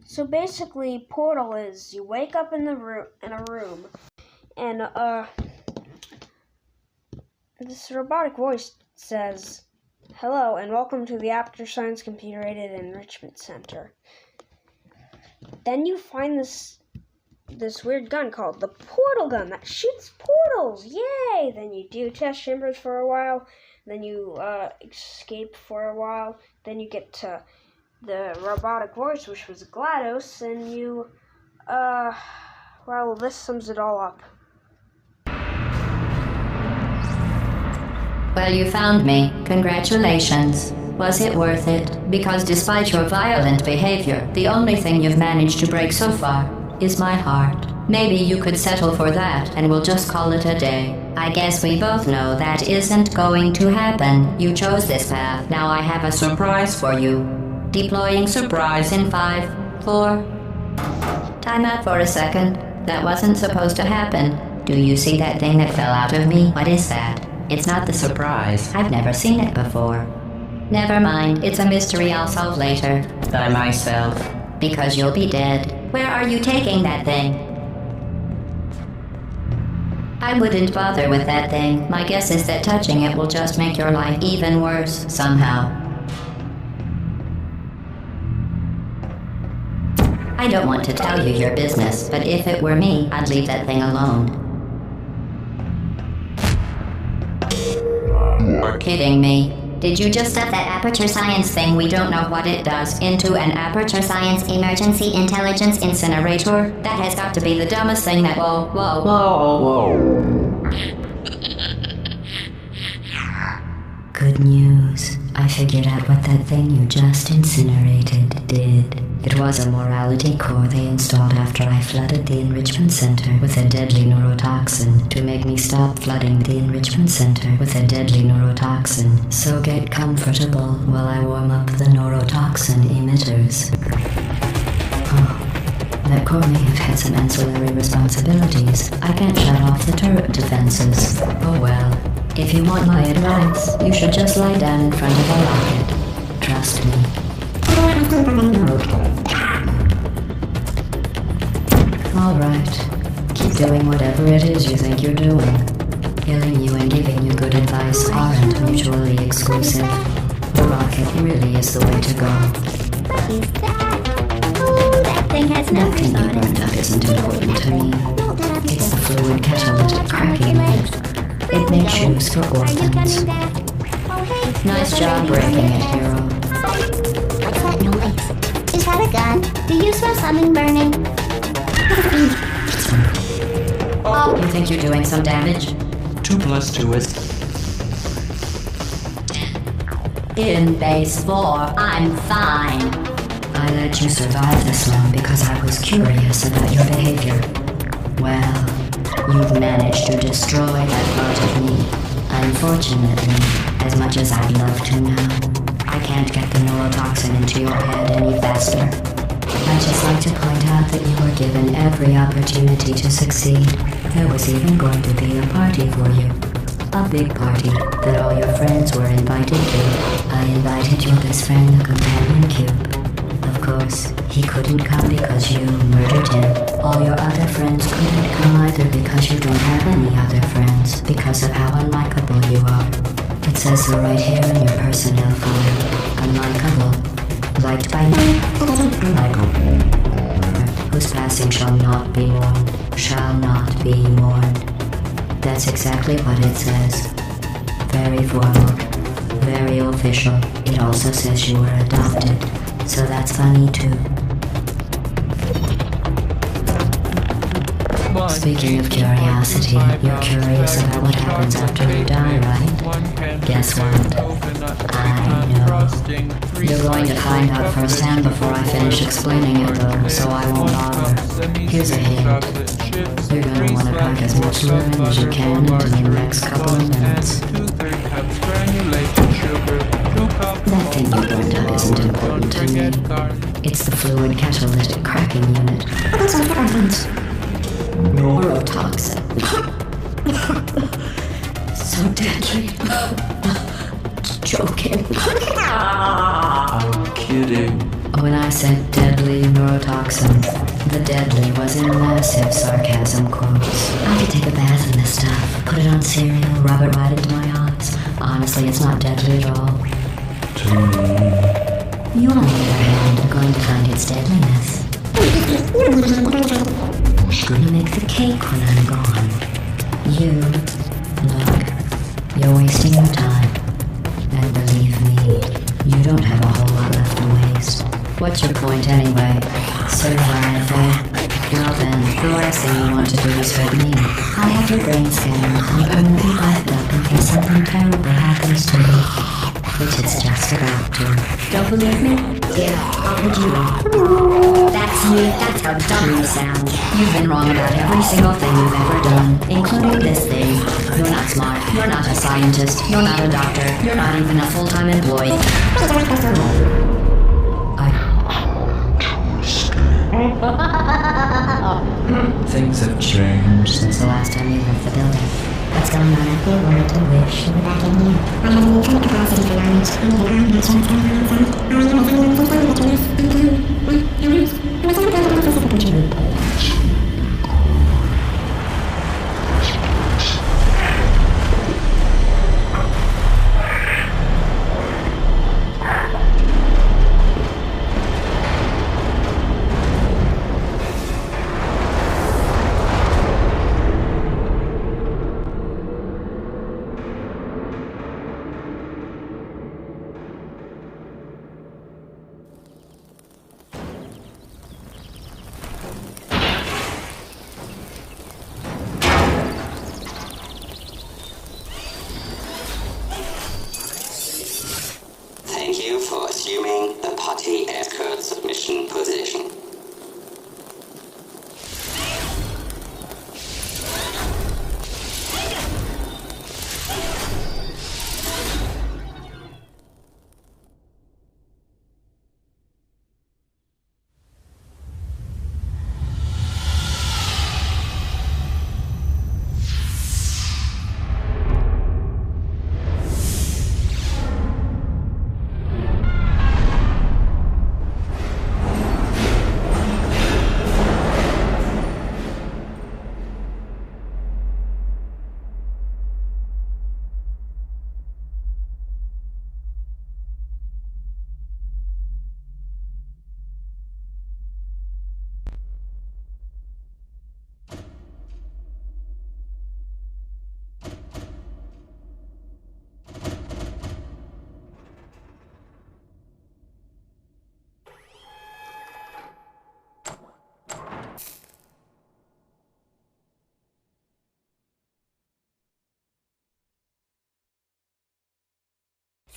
So basically, Portal is you wake up in a room, and this robotic voice says, "Hello and welcome to the After Science Computer Aided Enrichment Center." Then you find this weird gun called the Portal Gun that shoots portals. Yay! Then you do test chambers for a while. Then you escape for a while. Then you get to the robotic voice, which was GLaDOS, and you, well, this sums it all up. Well, you found me. Congratulations. Was it worth it? Because despite your violent behavior, the only thing you've managed to break so far is my heart. Maybe you could settle for that, and we'll just call it a day. I guess we both know that isn't going to happen. You chose this path. Now I have a surprise for you. Deploying surprise in 5, 4... Time out for a second. That wasn't supposed to happen. Do you see that thing that fell out of me? What is that? It's not the surprise. I've never seen it before. Never mind. It's a mystery I'll solve later. By myself. Because you'll be dead. Where are you taking that thing? I wouldn't bother with that thing. My guess is that touching it will just make your life even worse, somehow. I don't want to tell you your business, but if it were me, I'd leave that thing alone. You're kidding me. Did you just stuff that Aperture Science thing, we don't know what it does, into an Aperture Science Emergency Intelligence Incinerator? That has got to be the dumbest thing that... Whoa. Good news. I figured out what that thing you just incinerated did. It was a morality core they installed after I flooded the enrichment center with a deadly neurotoxin to make me stop flooding the enrichment center with a deadly neurotoxin. So get comfortable while I warm up the neurotoxin emitters. Oh, that core may have had some ancillary responsibilities. I can't shut off the turret defenses. Oh well. If you want my advice, you should just lie down in front of a rocket. Trust me. Alright. Keep doing whatever it is you think you're doing. Killing you and giving you good advice aren't mutually exclusive. The rocket really is the way to go. What is that? Oh, that thing has numbers on it. Nothing you burned up isn't important to me. It's the fluid catalytic cracking unit. It makes shoes for Are you orphans. coming back? Oh, hey. Nice job breaking it, hero. What's that noise? Is that a gun? Do you smell something burning? Oh, you think you're doing some damage? 2 + 2 is... In base 4, I'm fine. I let you survive this long because I was curious about your behavior. Well, you've managed to destroy that part of me. Unfortunately, as much as I'd love to now, I can't get the neurotoxin into your head any faster. I'd just like to point out that you were given every opportunity to succeed. There was even going to be a party for you. A big party that all your friends were invited to. I invited your best friend, the companion cube. Of course, he couldn't come because you murdered him. All your other friends couldn't come either because you don't have any other friends, because of how unlikable you are. It says so right here in your personnel file. Unlikable. Liked by me. Whose passing shall not be mourned. Shall not be mourned. That's exactly what it says. Very formal. Very official. It also says you were adopted. So that's funny too. Speaking of curiosity, you're curious about what happens after you die, right? Guess what? I know. You're going to find out firsthand before I finish explaining it though, so I won't bother. Here's a hint. You're gonna want to pack as much urine as you can into the next couple of minutes. That thing you burned up isn't important to me. It's the fluid catalytic cracking unit. Neurotoxin. So deadly. Joking. I'm kidding. When I said deadly neurotoxin, the deadly was in massive sarcasm quotes. I could take a bath in this stuff, put it on cereal, rub it right into my eyes. Honestly, it's not deadly at all. To me. You, on the other hand, are going to find its deadliness. You make the cake when I'm gone. Look, you're wasting your time. And believe me, you don't have a whole lot left to waste. What's your point anyway? Survive, eh? Well then, the last thing you want to do is hurt me. I have your brain scanned. I'm permanently wrapped up in case something terrible happens to me. Which it's just about to. Don't believe me? Yeah, how would you? That's you. That's how dumb you sound. You've been wrong about every single thing you've ever done, including this thing. You're not smart. You're not a scientist. You're not a doctor. You're not even a full-time employee. Things have changed Since the last time you left the building. What's going on? If you were to wish you were back in here. I have an infinite capacity for knowledge. I need an arm, insurance, and a hands-on. All I know is I'm going to be found with this. I'm Thank you for assuming the potty escort submission position.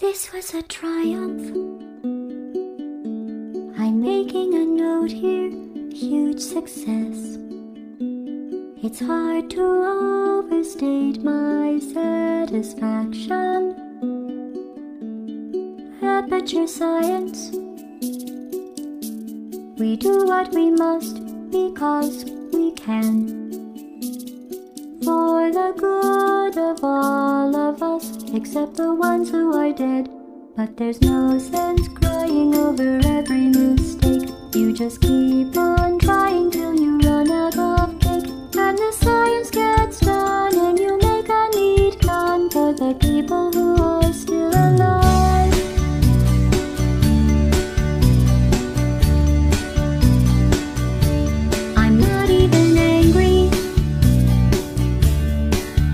This was a triumph. I'm making a note here, huge success. It's hard to overstate my satisfaction. Aperture science. We do what we must because we can. For the good of all of us, except the ones who are dead. But there's no sense crying over every mistake. You just keep on trying till you run out of cake. And the science gets done and you make a neat gun for the people who are still alive. I'm not even angry.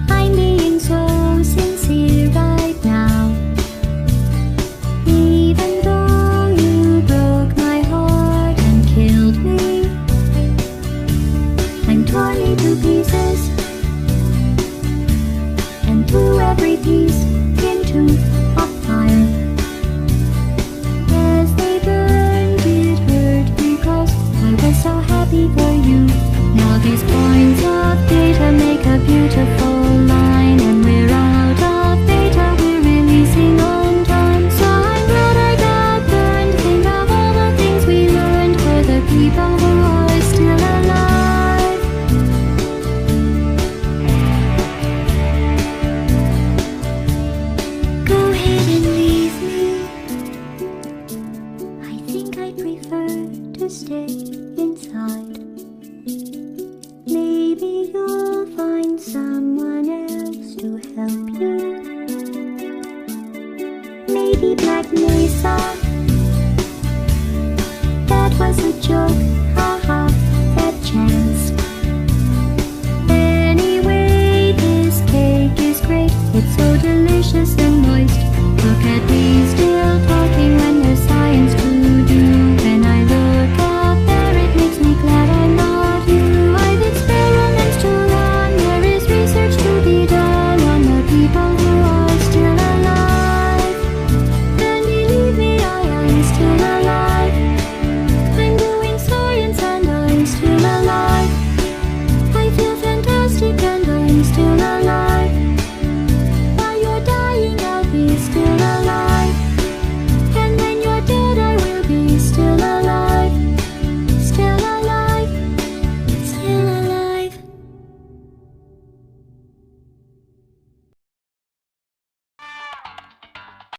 I'm being so sincere right now. Even though you broke my heart and killed me, inside. Maybe you'll find someone else to help you. Maybe Black Mesa. That was a joke.